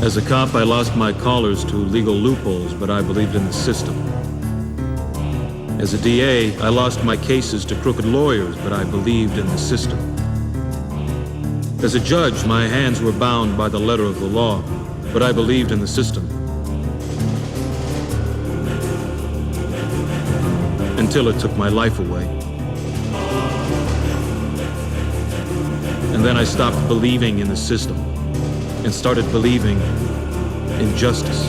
As a cop, I lost my callers to legal loopholes, but I believed in the system. As a DA, I lost my cases to crooked lawyers, but I believed in the system. As a judge, my hands were bound by the letter of the law, but I believed in the system. Until it took my life away. And then I stopped believing in the system and started believing in justice.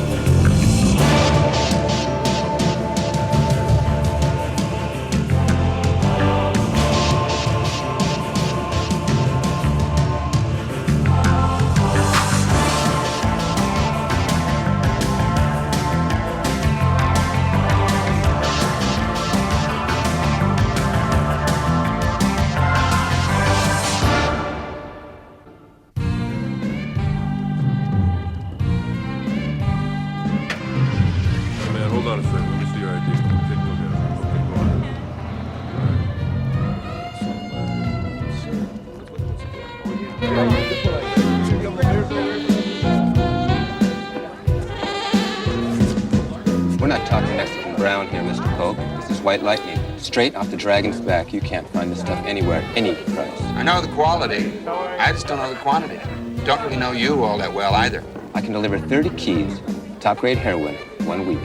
Hold on a second. Let me see your ID. Take a look at it. Okay, go on. We're not talking Mexican brown here, Mr. Pope. This is white lightning. Straight off the dragon's back. You can't find this stuff anywhere, any price. I know the quality. I just don't know the quantity. Don't really know you all that well either. I can deliver 30 keys, top-grade heroin, 1 week.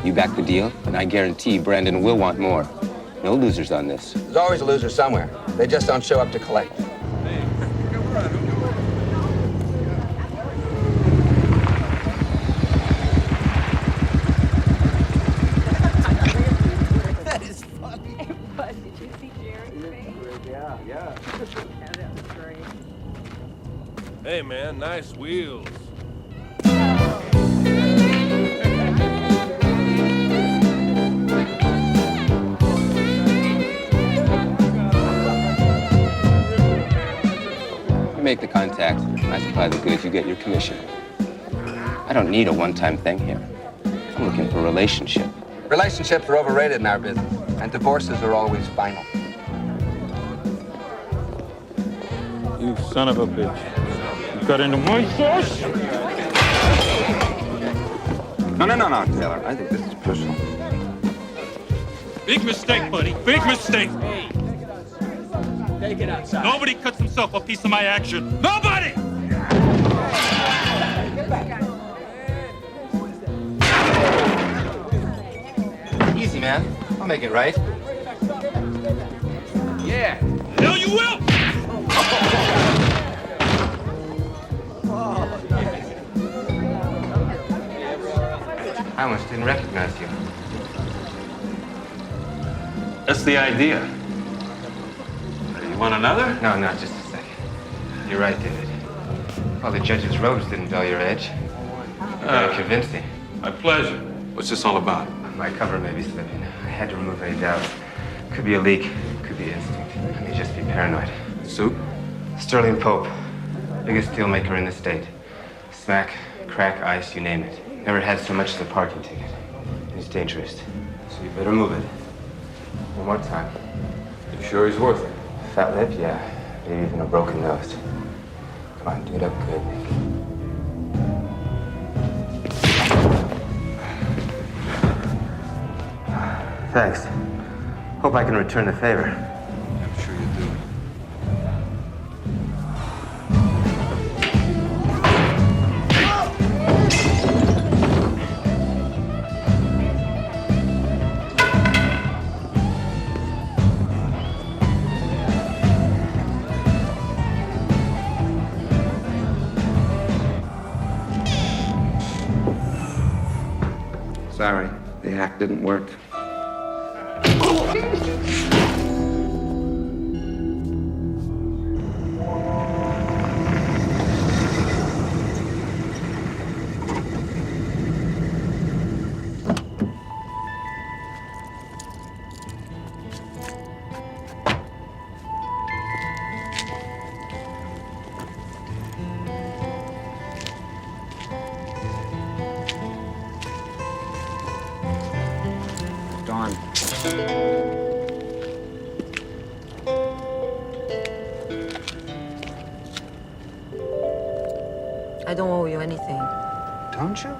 You back the deal, and I guarantee Brandon will want more. No losers on this. There's always a loser somewhere. They just don't show up to collect. That is funny. It was. Did you see Jerry's face? Yeah. Yeah, that was great. Hey, man, nice wheels. You make the contact, I supply the goods, you get your commission. I don't need a one-time thing here. I'm looking for a relationship. Relationships are overrated in our business, and divorces are always final. You son of a bitch. You got into my sauce? No, Taylor. I think this is personal. Big mistake, buddy. Big mistake. Hey, take it outside. Nobody cuts himself a piece of my action. Nobody! Easy, man. I'll make it right. Yeah. No, you will! I almost didn't recognize you. That's the idea. You want another? No, just a second. You're right, David. Well, the judge's robes didn't dull your edge. Very convincing. My pleasure. What's this all about? My cover may be slipping. I had to remove any doubt. Could be a leak, could be instinct. I may just be paranoid. Soup? Sterling Pope, biggest steelmaker in the state. Smack, crack, ice, you name it. Never had so much as a parking ticket. He's dangerous. So you better move it. One more time. You sure he's worth it? Fat lip, yeah. Maybe even a broken nose. Come on, do it up good, Nick. Thanks. Hope I can return the favor. I'm sure you do. Sorry, the hack didn't work. Dawn. I don't owe you anything. Don't you?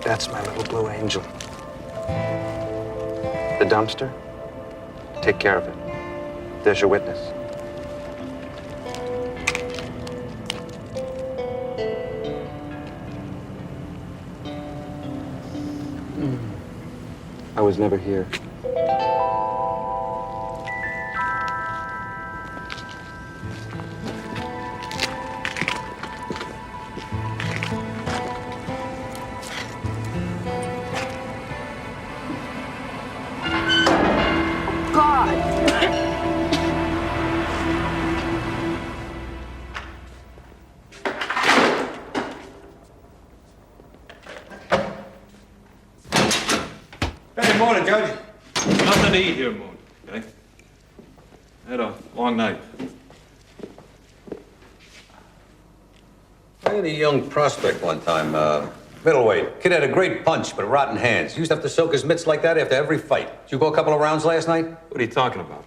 That's my little blue angel. The dumpster? Take care of it. There's your witness. I was never here. Hey, morning, Judge. Nothing to eat here, Moon. Okay? I had a long night. I had a young prospect one time, middleweight. Kid had a great punch, but rotten hands. Used to have to soak his mitts like that after every fight. Did you go a couple of rounds last night? What are you talking about?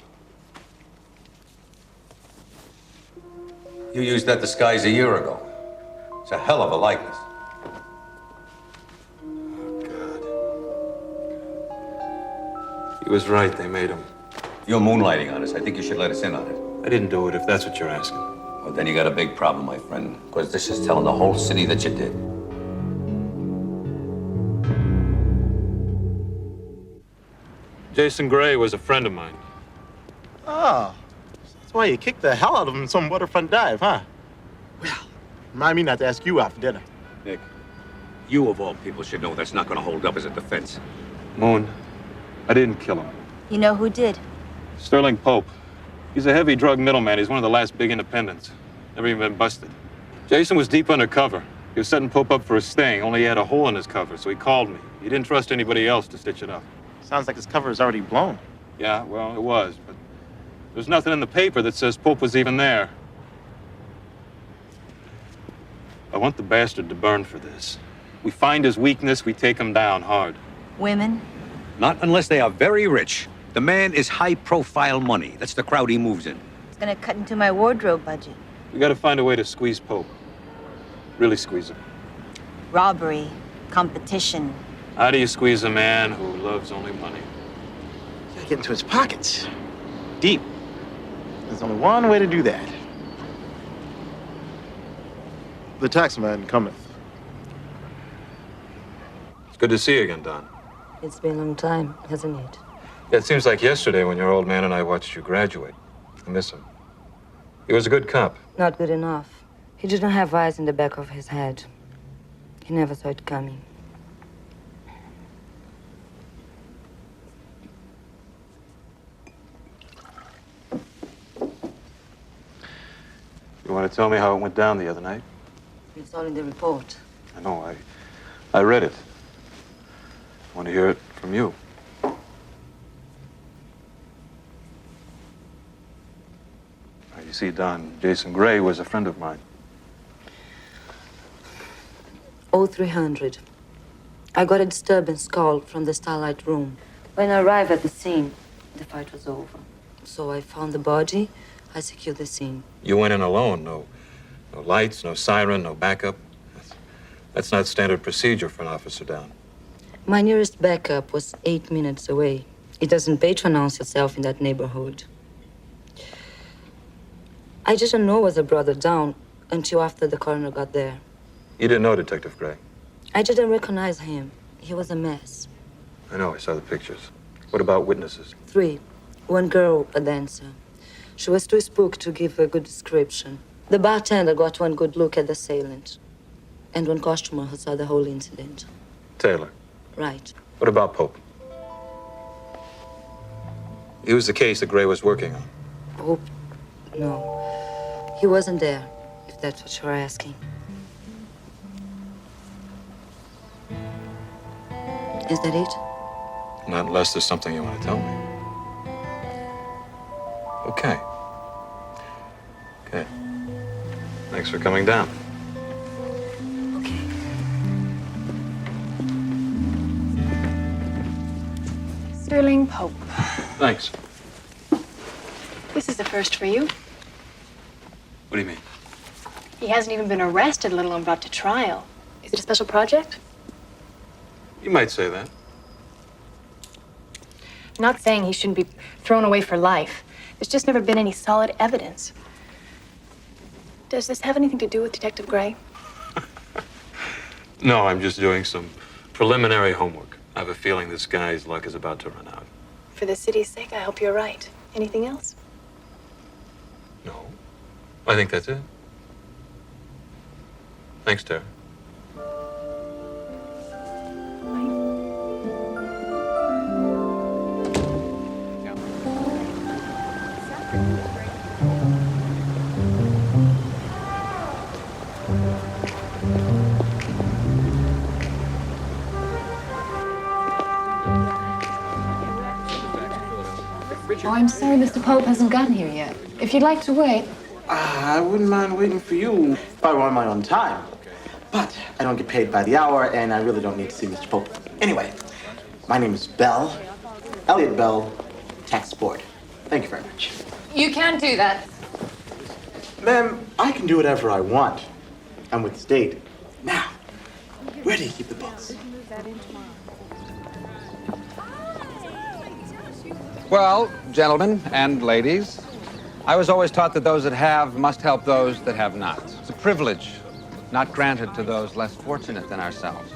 You used that disguise a year ago. It's a hell of a likeness. He was right. They made him. You're moonlighting on us. I think you should let us in on it. I didn't do it, if that's what you're asking. Well, then you got a big problem, my friend. Because this is telling the whole city that you did. Jason Gray was a friend of mine. Oh, that's why you kicked the hell out of him in some waterfront dive, huh? Well, remind me not to ask you out for dinner. Nick, you of all people should know that's not going to hold up as a defense. Moon, I didn't kill him. You know who did? Sterling Pope. He's a heavy drug middleman. He's one of the last big independents. Never even been busted. Jason was deep undercover. He was setting Pope up for a sting, only he had a hole in his cover, so he called me. He didn't trust anybody else to stitch it up. Sounds like his cover is already blown. Yeah, well, it was, but there's nothing in the paper that says Pope was even there. I want the bastard to burn for this. We find his weakness, we take him down hard. Women? Not unless they are very rich. The man is high-profile money. That's the crowd he moves in. It's gonna cut into my wardrobe budget. We gotta find a way to squeeze Pope. Really squeeze him. Robbery, competition. How do you squeeze a man who loves only money? You gotta get into his pockets. Deep. There's only one way to do that. The taxman cometh. It's good to see you again, Don. It's been a long time, hasn't it? Yeah, it seems like yesterday when your old man and I watched you graduate. I miss him. He was a good cop. Not good enough. He didn't have eyes in the back of his head. He never saw it coming. You want to tell me how it went down the other night? It's all in the report. I know, I read it. I want to hear it from you. You see, Don, Jason Gray was a friend of mine. 0300. I got a disturbance call from the Starlight room. When I arrived at the scene, the fight was over. So I found the body, I secured the scene. You went in alone, no lights, no siren, no backup. That's not standard procedure for an officer down. My nearest backup was 8 minutes away. It doesn't pay to announce yourself in that neighborhood. I didn't know I was a brother down until after the coroner got there. You didn't know Detective Gray? I didn't recognize him. He was a mess. I know, I saw the pictures. What about witnesses? 3. One girl, a dancer. She was too spooked to give a good description. The bartender got one good look at the assailant. And one customer who saw the whole incident. Taylor. Right. What about Pope? He was the case that Gray was working on. Pope? No. He wasn't there, if that's what you're asking. Is that it? Not unless there's something you want to tell me. Okay. Okay. Thanks for coming down. Okay. Sterling Pope. Thanks. This is the first for you. What do you mean? He hasn't even been arrested, let alone brought to trial. Is it a special project? You might say that. I'm not saying he shouldn't be thrown away for life. There's just never been any solid evidence. Does this have anything to do with Detective Gray? No, I'm just doing some preliminary homework. I have a feeling this guy's luck is about to run out. For the city's sake, I hope you're right. Anything else? No. I think that's it. Thanks, Tara. Oh, I'm sorry Mr. Pope hasn't gotten here yet. If you'd like to wait. I wouldn't mind waiting for you if I were on my own time. But I don't get paid by the hour, and I really don't need to see Mr. Pope. Anyway, my name is Bell. Elliot Bell, Tax Board. Thank you very much. You can't do that. Ma'am, I can do whatever I want. I'm with the state. Now, where do you keep the books? Well, gentlemen and ladies, I was always taught that those that have must help those that have not. It's a privilege not granted to those less fortunate than ourselves.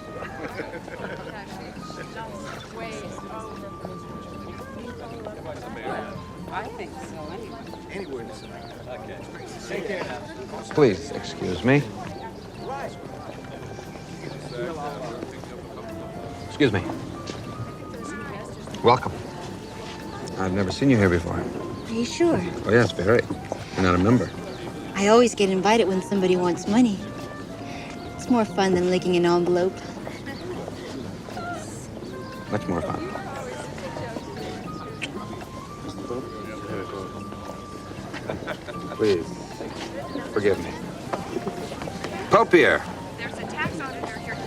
I think so, anyway. Please excuse me. Excuse me. Welcome. I've never seen you here before. Are you sure? Oh, yes, very. You're not a member. I always get invited when somebody wants money. It's more fun than licking an envelope. Much more fun. Please, forgive me. Pope here. There's a tax auditor here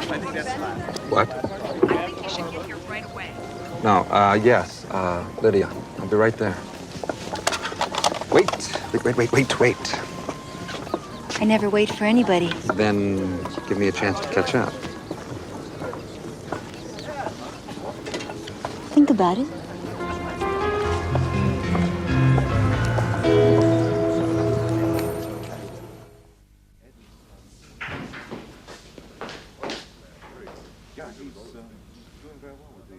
demanding What? I think you should get here right away. No, yes, Lydia. I'll be right there. Wait. I never wait for anybody. Then give me a chance to catch up. Think about it.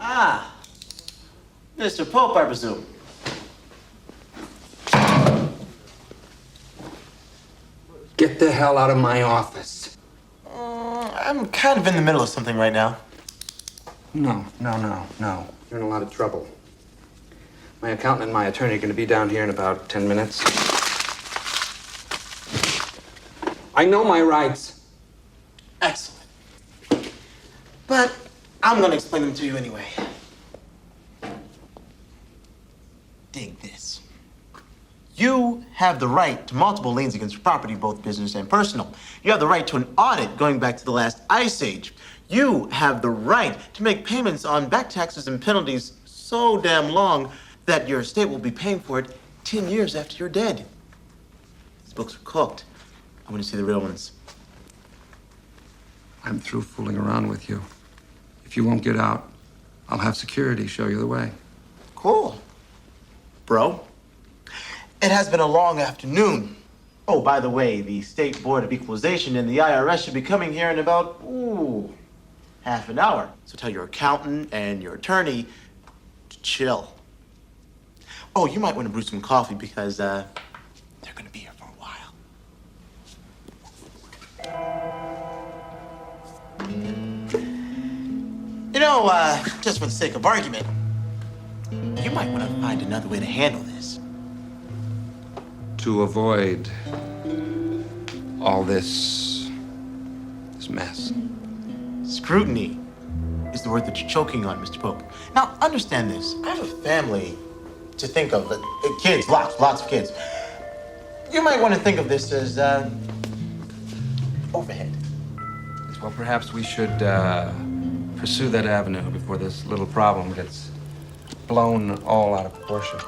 Ah, Mr. Pope, I presume. Get the hell out of my office. I'm kind of in the middle of something right now. No. You're in a lot of trouble. My accountant and my attorney are going to be down here in about 10 minutes. I know my rights. Excellent. But I'm going to explain them to you anyway. Dig this. You have the right to multiple liens against your property, both business and personal. You have the right to an audit going back to the last ice age. You have the right to make payments on back taxes and penalties so damn long that your estate will be paying for it 10 years after you're dead. These books are cooked. I want to see the real ones. I'm through fooling around with you. If you won't get out, I'll have security show you the way. Cool. Bro. It has been a long afternoon. Oh, by the way, the State Board of Equalization and the IRS should be coming here in about, half an hour. So tell your accountant and your attorney to chill. Oh, you might want to brew some coffee because, they're gonna be here for a while. You know, just for the sake of argument, you might want to find another way to handle this. To avoid all this mess. Scrutiny is the word that you're choking on, Mr. Pope. Now, understand this. I have a family to think of. Kids, lots of kids. You might want to think of this as, overhead. Well, perhaps we should pursue that avenue before this little problem gets blown all out of proportion.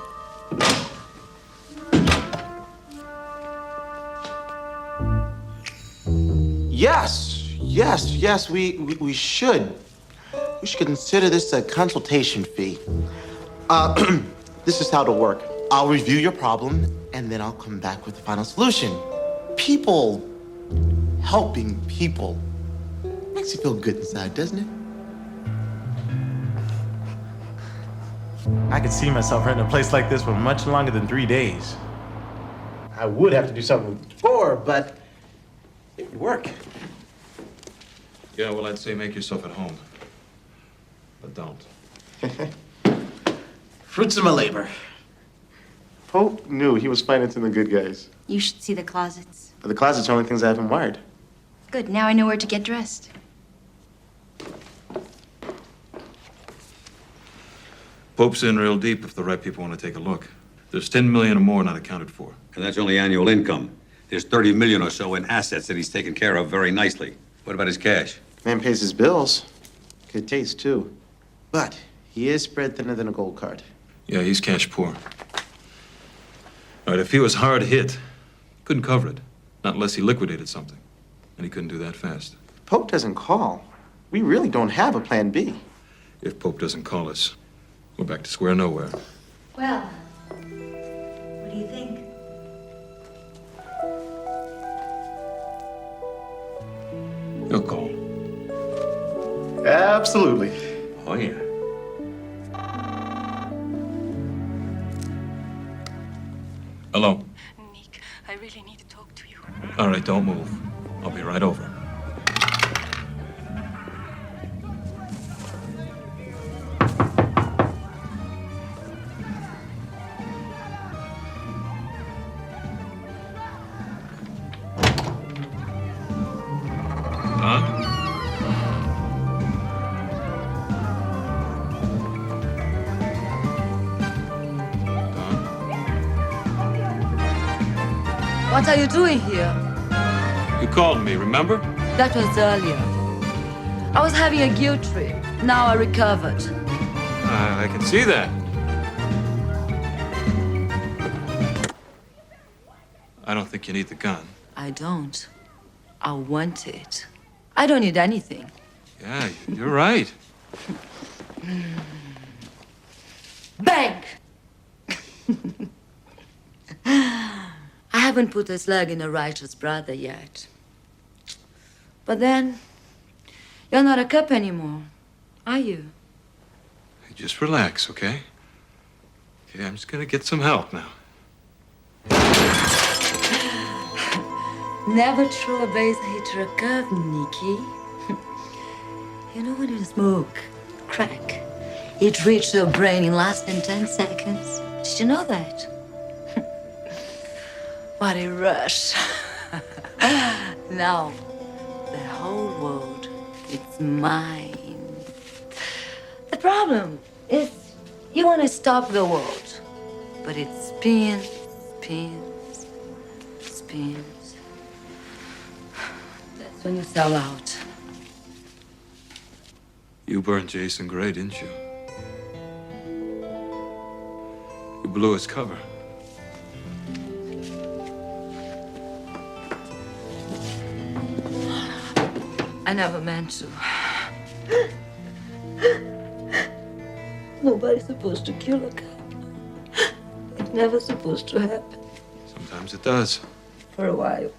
Yes, we should. We should consider this a consultation fee. This is how it'll work. I'll review your problem, and then I'll come back with the final solution. People helping people makes you feel good inside, doesn't it? I could see myself renting a place like this for much longer than 3 days. I would have to do something with 4, but it would work. Yeah, well, I'd say make yourself at home. But don't. Fruits of my labor. Pope knew he was financing the good guys. You should see the closets. But the closet's the only things I haven't wired. Good, now I know where to get dressed. Pope's in real deep if the right people want to take a look. There's 10 million or more not accounted for. And that's only annual income. There's 30 million or so in assets that he's taken care of very nicely. What about his cash? Man pays his bills. Good taste, too. But he is spread thinner than a gold card. Yeah, he's cash poor. All right, if he was hard hit, couldn't cover it. Not unless he liquidated something. And he couldn't do that fast. Pope doesn't call. We really don't have a plan B. If Pope doesn't call us, we're back to square nowhere. Well, what do you think? He'll call. Absolutely. Oh, yeah. Hello. Nick, I really need to talk to you. All right, don't move. I'll be right over. What are you doing here? You called me, remember? That was earlier. I was having a guilt trip. Now I recovered. I can see that. I don't think you need the gun. I don't. I want it. I don't need anything. Yeah, you're right. Bang! I haven't put a slug in a righteous brother yet. But then, you're not a cop anymore, are you? Hey, just relax, okay? Okay, I'm just gonna get some help now. Never throw a base hit a curve, Nikki. You know when you smoke crack, it reaches your brain in less than 10 seconds. Did you know that? What a rush. Now, the whole world, it's mine. The problem is you want to stop the world, but it spins, spins, spins. That's when you sell out. You burned Jason Gray, didn't you? You blew his cover. I never meant to. Nobody's supposed to kill a cop. It's never supposed to happen. Sometimes it does. For a while.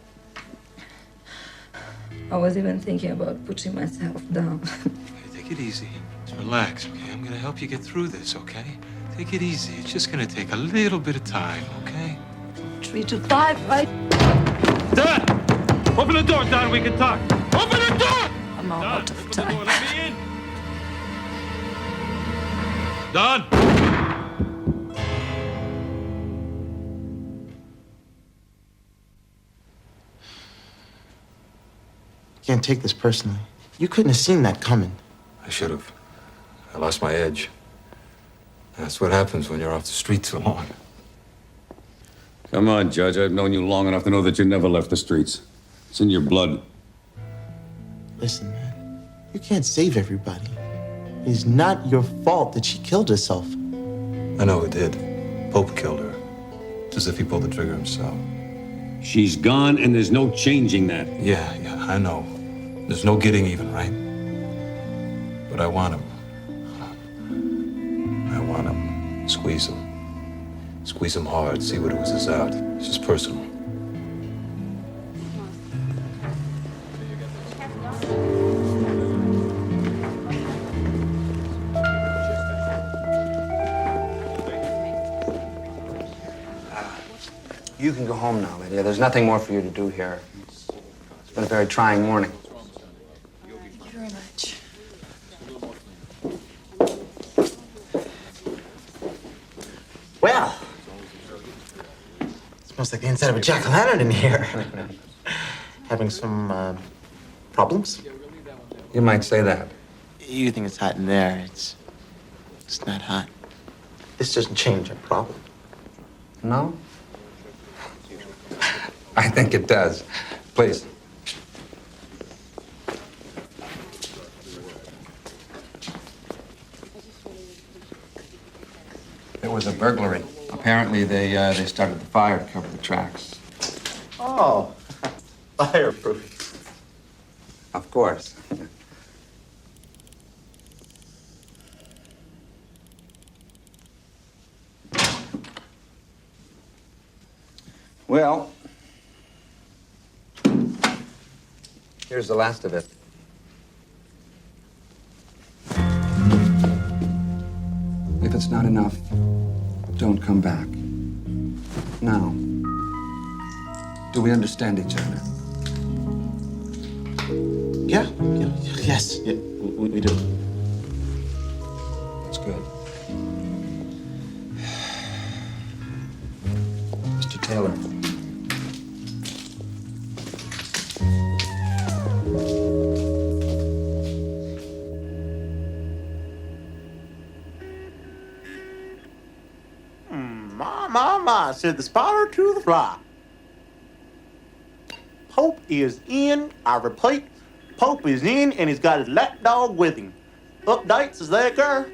I was even thinking about putting myself down. Hey, take it easy. Just relax, okay? I'm gonna help you get through this, okay? Take it easy. It's just gonna take a little bit of time, okay? 3 to 5, right? Don! Open the door, Don. We can talk. Open the door! I'm all out of time. Let me in. Don! Can't take this personally. You couldn't have seen that coming. I should have. I lost my edge. That's what happens when you're off the street too long. Come on, Judge. I've known you long enough to know that you never left the streets. It's in your blood. Listen, man, you can't save everybody. It is not your fault that she killed herself. I know who did. Pope killed her. It's as if he pulled the trigger himself. She's gone, and there's no changing that. Yeah, I know. There's no getting even, right? But I want him. I want him. Squeeze him. Squeeze him hard, see what oozes out. It's just personal. You can go home now, Lydia. There's nothing more for you to do here. It's been a very trying morning. Thank you very much. Well, it smells like the inside of a jack-o'-lantern in here. Having some problems? You might say that. You think it's hot in there. It's not hot. This doesn't change our problem. No? I think it does. Please. It was a burglary. Apparently, they started the fire to cover the tracks. Oh, fireproof. Of course. Well, here's the last of it. If it's not enough, don't come back. Now, do we understand each other? Yes, we do. That's good. Mr. Taylor. Ma, said the spotter to the fly. Pope is in, I repeat, Pope is in, and he's got his lapdog with him. Updates as they occur.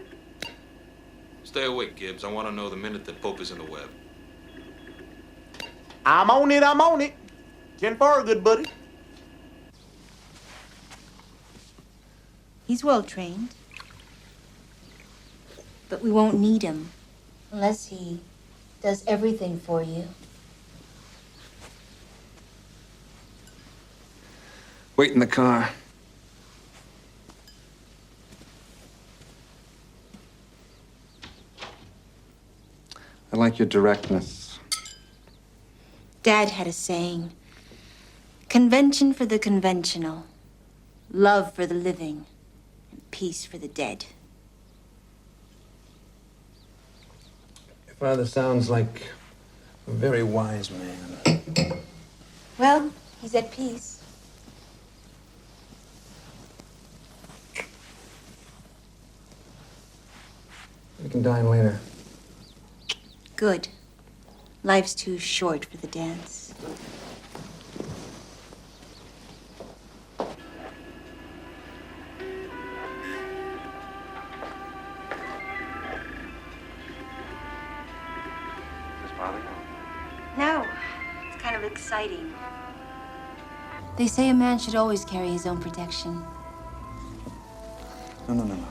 Stay awake, Gibbs. I want to know the minute that Pope is in the web. I'm on it. 10-4, good buddy. He's well trained. But we won't need him unless he does everything for you. Wait in the car. I like your directness. Dad had a saying, convention for the conventional, love for the living, and peace for the dead. Your father sounds like a very wise man. Well, he's at peace. We can dine later. Good. Life's too short for the dance. No, it's kind of exciting. They say a man should always carry his own protection. No.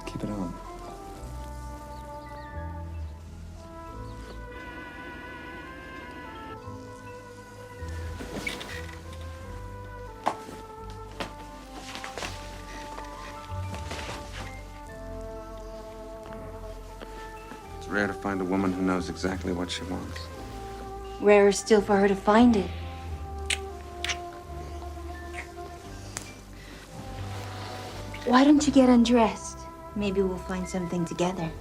Keep it on. It's rare to find a woman who knows exactly what she wants. Rarer still for her to find it. Why don't you get undressed? Maybe we'll find something together.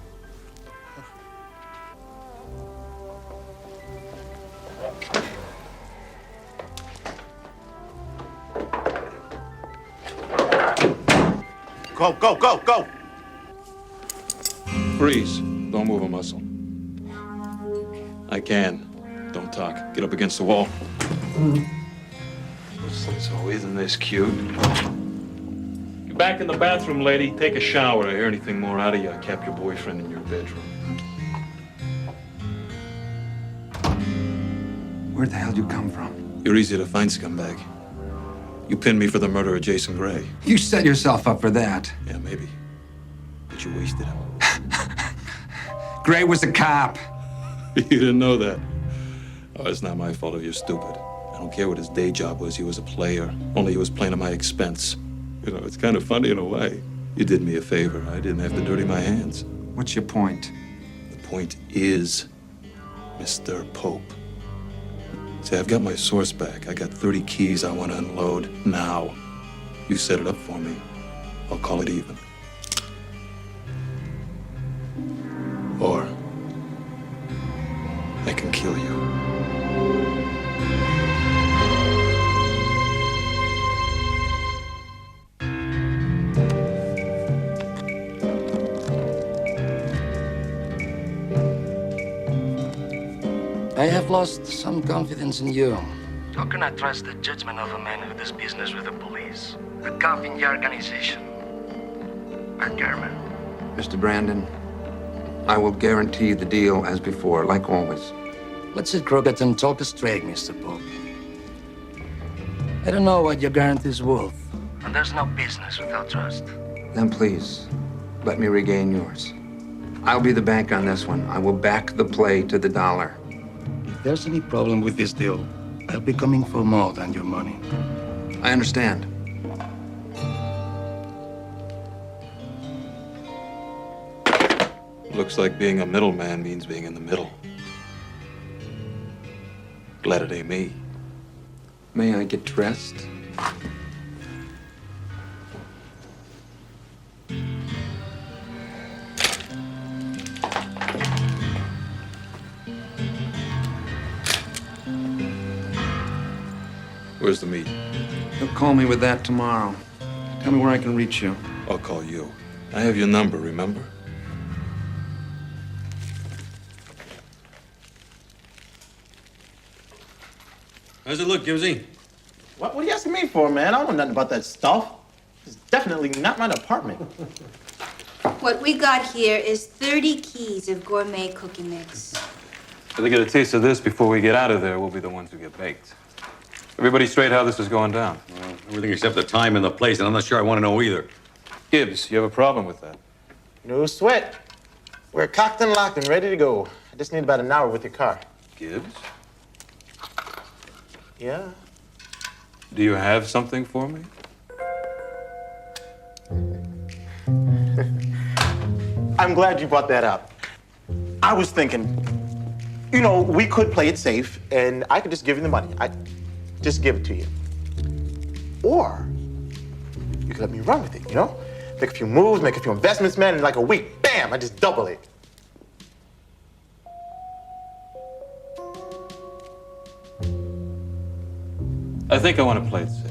Go. Freeze. Don't move a muscle. I can. Don't talk. Get up against the wall. So isn't this cute? Give Back in the bathroom, lady. Take a shower. I hear anything more out of you, I cap your boyfriend in your bedroom. Where the hell do you come from? You're easy to find, scumbag. You pinned me for the murder of Jason Gray. You set yourself up for that. Yeah, maybe. But you wasted him. Gray was a cop. You didn't know that. Oh, it's not my fault if you're stupid. I don't care what his day job was. He was a player. Only he was playing at my expense. You know, it's kind of funny in a way. You did me a favor. I didn't have to dirty my hands. What's your point? The point is, Mr. Pope. See, I've got my source back. I got 30 keys I want to unload now. You set it up for me. I'll call it even. Or I can kill you. I have lost some confidence in you. How can I trust the judgment of a man who does business with the police? A cop in your organization. A German. Mr. Brandon, I will guarantee the deal as before, like always. Let's sit crooked and talk straight, Mr. Pope. I don't know what your guarantee's worth. And there's no business without trust. Then please, let me regain yours. I'll be the bank on this one. I will back the play to the dollar. If there's any problem with this deal, I'll be coming for more than your money. I understand. Looks like being a middleman means being in the middle. Glad it ain't me. May I get dressed? Where's the meet? You'll call me with that tomorrow. Tell me where I can reach you. I'll call you. I have your number, remember? How's it look, Gibbsy? What are you asking me for, man? I don't know nothing about that stuff. It's definitely not my apartment. What we got here is 30 keys of gourmet cookie mix. If they get a taste of this before we get out of there, we'll be the ones who get baked. Everybody straight how this is going down? Everything except the time and the place, and I'm not sure I want to know either. Gibbs, you have a problem with that? No sweat. We're cocked and locked and ready to go. I just need about an hour with your car. Gibbs? Yeah. Do you have something for me? I'm glad you brought that up. I was thinking, you know, we could play it safe, and I could just give you the money. I just give it to you. Or you could let me run with it, you know? Make a few moves, make a few investments, man, in like a week, bam, I just double it. I think I want to play it safe.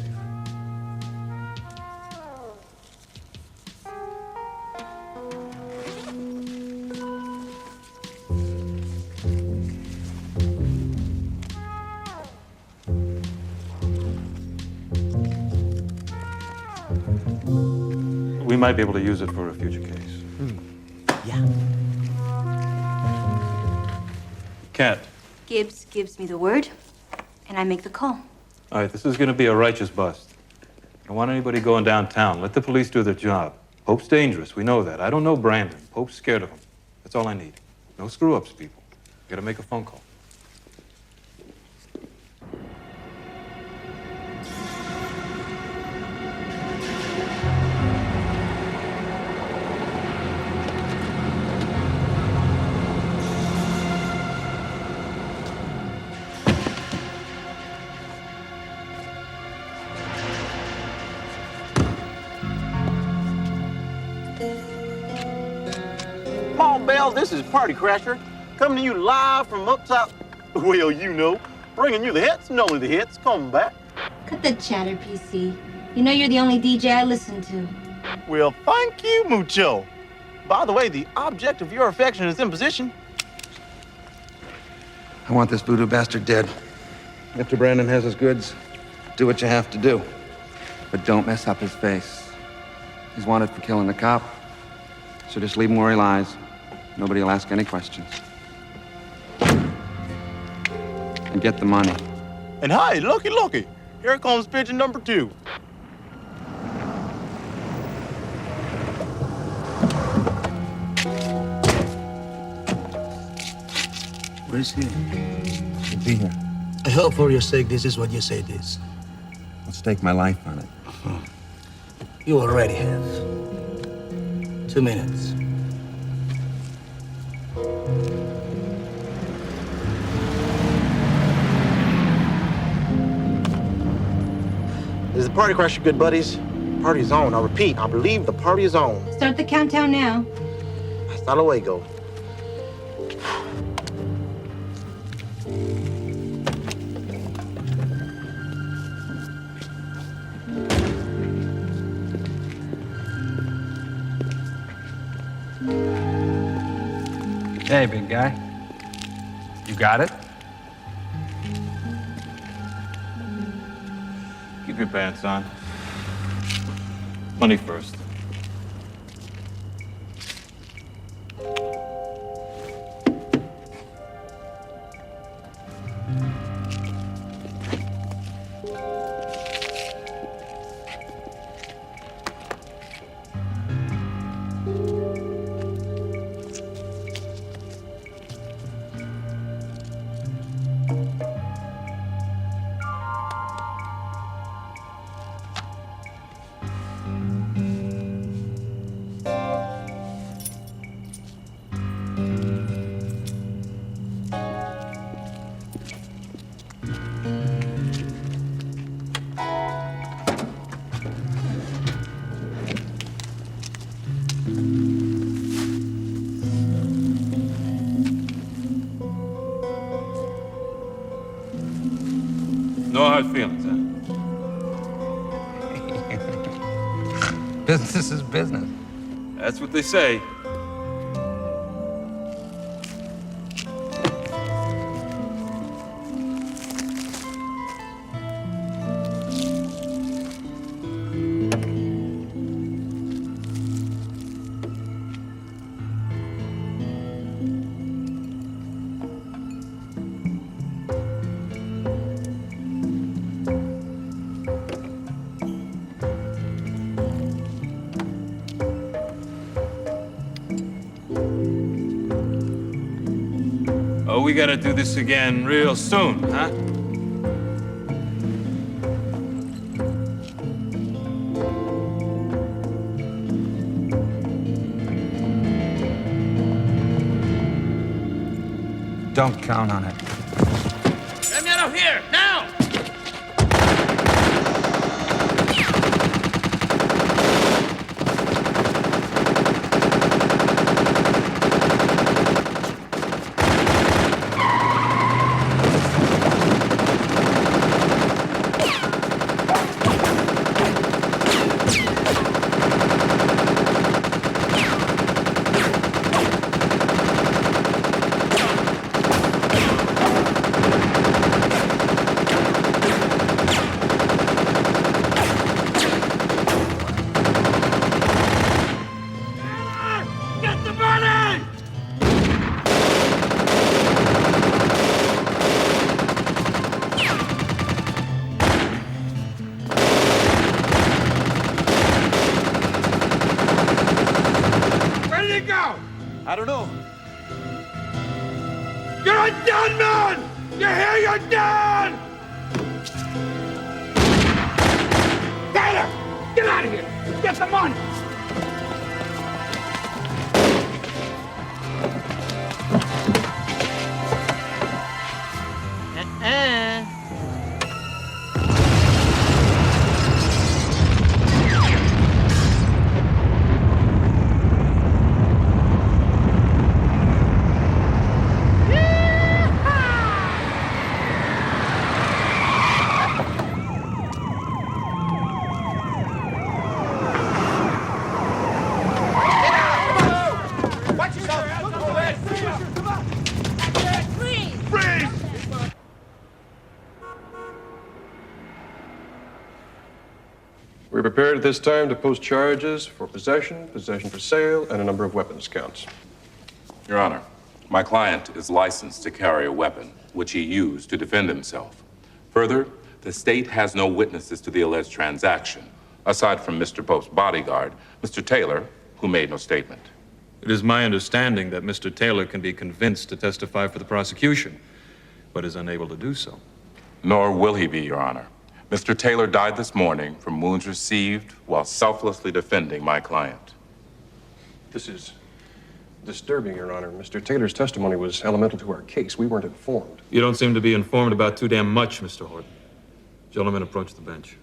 We might be able to use it for a future case. Yeah. Cat. Gibbs gives me the word, and I make the call. All right, this is going to be a righteous bust. I don't want anybody going downtown. Let the police do their job. Pope's dangerous. We know that. I don't know Brandon. Pope's scared of him. That's all I need. No screw-ups, people. Got to make a phone call. Come on, Bell, this is Party Crasher. Coming to you live from up top. Well, you know, bringing you the hits and only the hits. Come back. Cut the chatter, PC. You know you're the only DJ I listen to. Well, thank you, Mucho. By the way, the object of your affection is in position. I want this voodoo bastard dead. After Brandon has his goods, do what you have to do. But don't mess up his face. He's wanted for killing the cop. So just leave him where he lies. Nobody will ask any questions. And get the money. And hi, looky. Here comes pigeon number 2. Where is he? He'll be here. I hope for your sake this is what you say it is. I'll stake my life on it. You already have. 2 minutes. Is the party crasher, good buddies? Party is on. I repeat, I believe the party is on. Start the countdown now. Hasta luego. Hey, big guy. You got it? Keep your pants on. Money first. No hard feelings, huh? Business is business. That's what they say. Oh, we gotta do this again real soon, huh? Don't count on it. Get me out of here, now! Get the money! Where did he go? I don't know. You're a done man! You hear you're done! Taylor! Get out of here! Get the money! prepared at this time to post charges for possession, possession for sale, and a number of weapons counts. Your Honor, my client is licensed to carry a weapon, which he used to defend himself. Further, the state has no witnesses to the alleged transaction, aside from Mr. Pope's bodyguard, Mr. Taylor, who made no statement. It is my understanding that Mr. Taylor can be convinced to testify for the prosecution, but is unable to do so. Nor will he be, Your Honor. Mr. Taylor died this morning from wounds received while selflessly defending my client. This is disturbing, Your Honor. Mr. Taylor's testimony was elemental to our case. We weren't informed. You don't seem to be informed about too damn much, Mr. Horton. Gentlemen, approach the bench.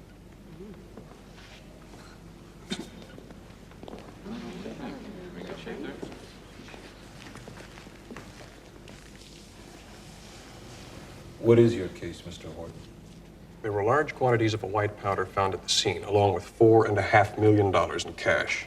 What is your case, Mr. Horton? There were large quantities of a white powder found at the scene, along with $4.5 million in cash.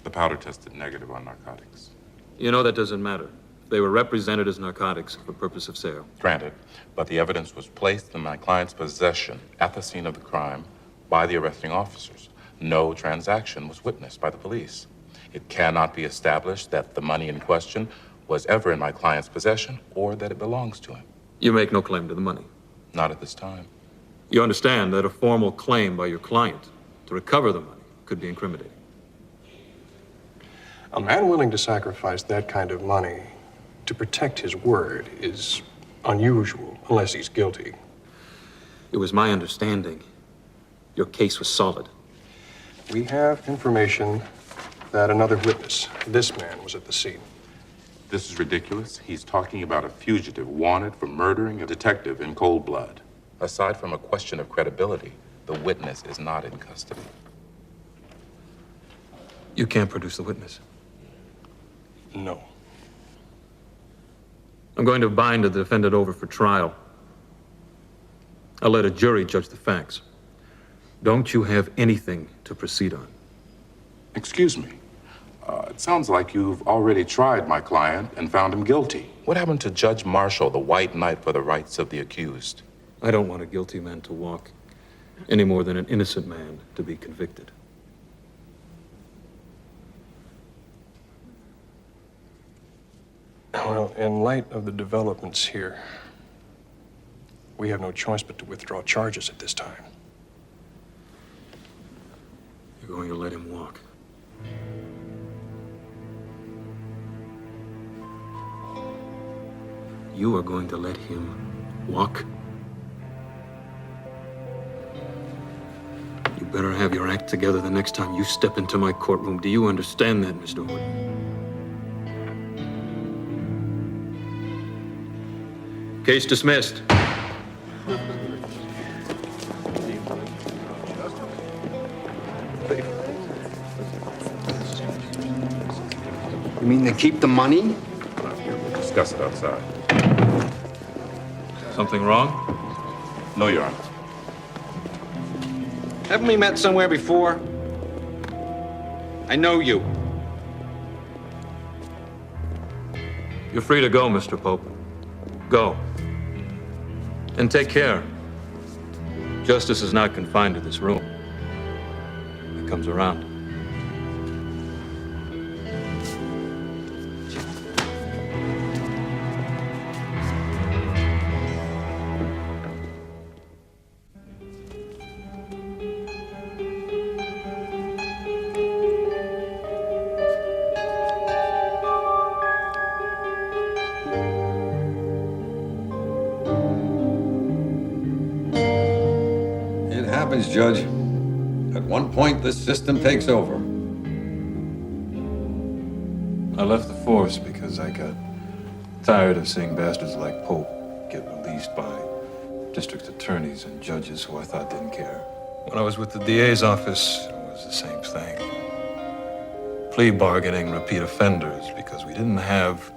The powder tested negative on narcotics. You know that doesn't matter. They were represented as narcotics for purpose of sale. Granted, but the evidence was placed in my client's possession at the scene of the crime by the arresting officers. No transaction was witnessed by the police. It cannot be established that the money in question was ever in my client's possession or that it belongs to him. You make no claim to the money. Not at this time. You understand that a formal claim by your client to recover the money could be incriminating. A man willing to sacrifice that kind of money to protect his word is unusual, unless he's guilty. It was my understanding your case was solid. We have information that another witness, this man, was at the scene. This is ridiculous. He's talking about a fugitive wanted for murdering a detective in cold blood. Aside from a question of credibility, the witness is not in custody. You can't produce the witness. No. I'm going to bind the defendant over for trial. I'll let a jury judge the facts. Don't you have anything to proceed on? Excuse me. It sounds like you've already tried my client and found him guilty. What happened to Judge Marshall, the white knight for the rights of the accused? I don't want a guilty man to walk any more than an innocent man to be convicted. Well, in light of the developments here, we have no choice but to withdraw charges at this time. You're going to let him walk. You are going to let him walk? You better have your act together the next time you step into my courtroom. Do you understand that, Mr. Horton? Case dismissed. You mean they keep the money? We'll discuss it outside. Something wrong? No, Your Honor. Haven't we met somewhere before? I know you. You're free to go, Mr. Pope. Go. And take care. Justice is not confined to this room. It comes around. Judge. At one point, this system takes over. I left the force because I got tired of seeing bastards like Pope get released by district attorneys and judges who I thought didn't care. When I was with the DA's office, it was the same thing. Plea bargaining repeat offenders because we didn't have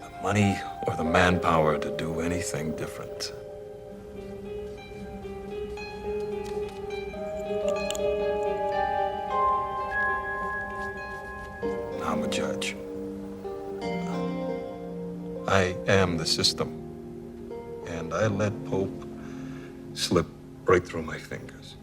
the money or the manpower to do anything different. I'm a judge. I am the system. And I let Pope slip right through my fingers.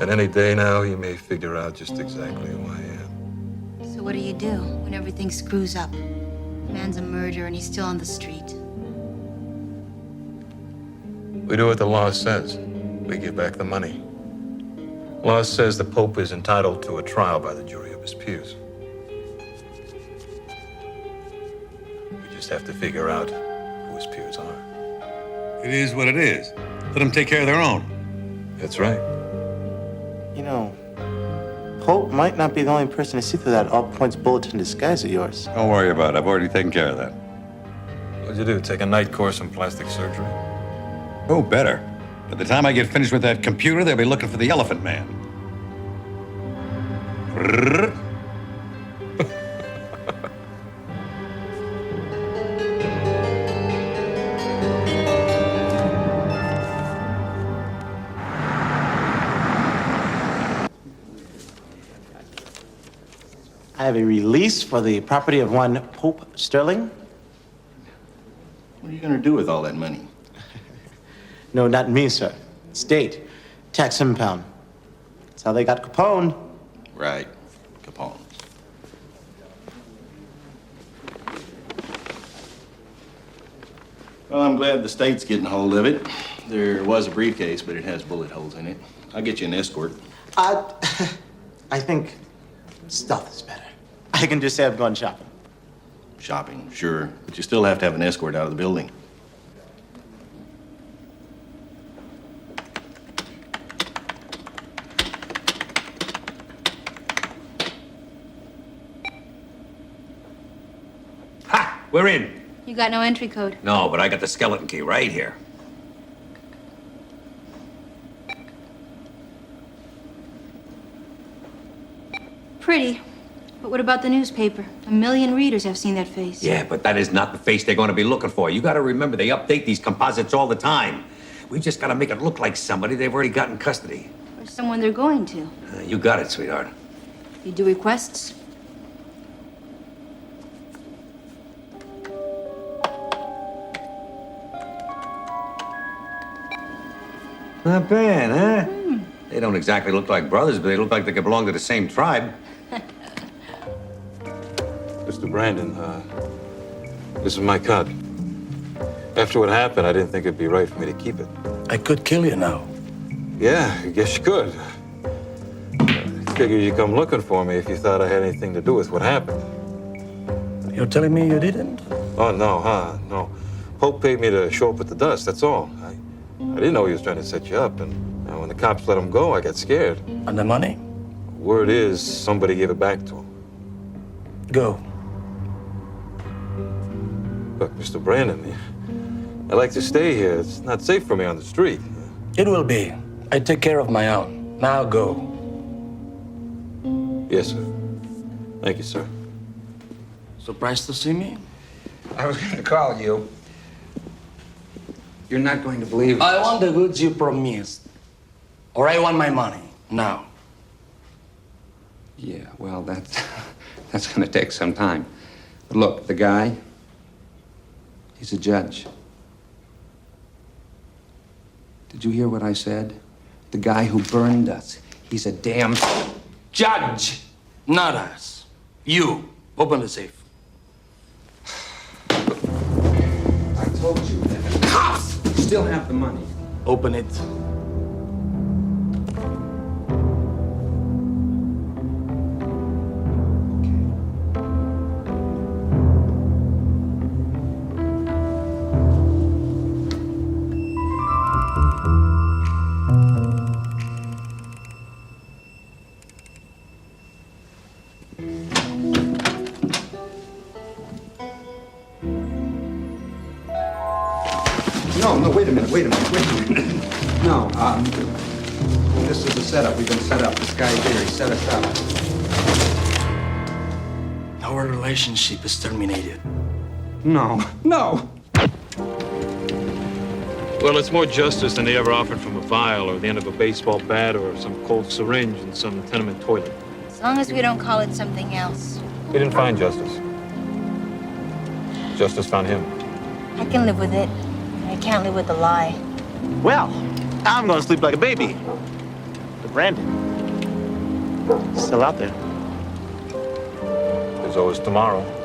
And any day now, he may figure out just exactly who I am. So what do you do when everything screws up? Man's a murderer and he's still on the street. We do what the law says. We give back the money. Law says the Pope is entitled to a trial by the jury of his peers. We just have to figure out who his peers are. It is what it is. Let them take care of their own. That's right. You know, Pope might not be the only person to see through that all-points bulletin disguise of yours. Don't worry about it. I've already taken care of that. What'd you do, take a night course in plastic surgery? Oh, better. By the time I get finished with that computer, they'll be looking for the Elephant Man. I have a release for the property of one Pope Sterling. What are you going to do with all that money? No, not me, sir. State. Tax impound. That's how they got Capone. Right. Capone. Well, I'm glad the state's getting hold of it. There was a briefcase, but it has bullet holes in it. I'll get you an escort. I think stealth is better. I can just say I've gone shopping. Shopping, sure. But you still have to have an escort out of the building. Ha! We're in. You got no entry code. No, but I got the skeleton key right here. Pretty. But what about the newspaper? 1 million readers have seen that face. Yeah, but that is not the face they're going to be looking for. You got to remember, they update these composites all the time. We just got to make it look like somebody they've already got in custody. Or someone they're going to. You got it, sweetheart. You do requests? Not bad, huh? They don't exactly look like brothers, but they look like they could belong to the same tribe. Mr. Brandon, this is my cut. After what happened, I didn't think it'd be right for me to keep it. I could kill you now. Yeah, I guess you could. I figured you'd come looking for me if you thought I had anything to do with what happened. You're telling me you didn't? Oh, no, no. Pope paid me to show up with the dust, that's all. I didn't know he was trying to set you up, and when the cops let him go, I got scared. And the money? Word is, somebody gave it back to him. Go. Look, Mr. Brandon, I like to stay here. It's not safe for me on the street. It will be. I take care of my own. Now go. Yes, sir. Thank you, sir. Surprised to see me? I was going to call you. You're not going to believe it. I want the goods you promised. Or I want my money. Now. Yeah, well, that's going to take some time. But look, the guy, he's a judge. Did you hear what I said? The guy who burned us, he's a damn judge. Not us. You. Open the safe. I told you that the cops still have the money. Open it. No, wait a minute. No, this is the setup. We've been set up. This guy here, he set us up. Our relationship is terminated. No. Well, it's more justice than they ever offered from a vial or the end of a baseball bat or some cold syringe in some tenement toilet. As long as we don't call it something else. He didn't find justice. Justice found him. I can live with it. I can't live with the lie. Well, I'm gonna sleep like a baby. But Brandon, still out there. There's always tomorrow.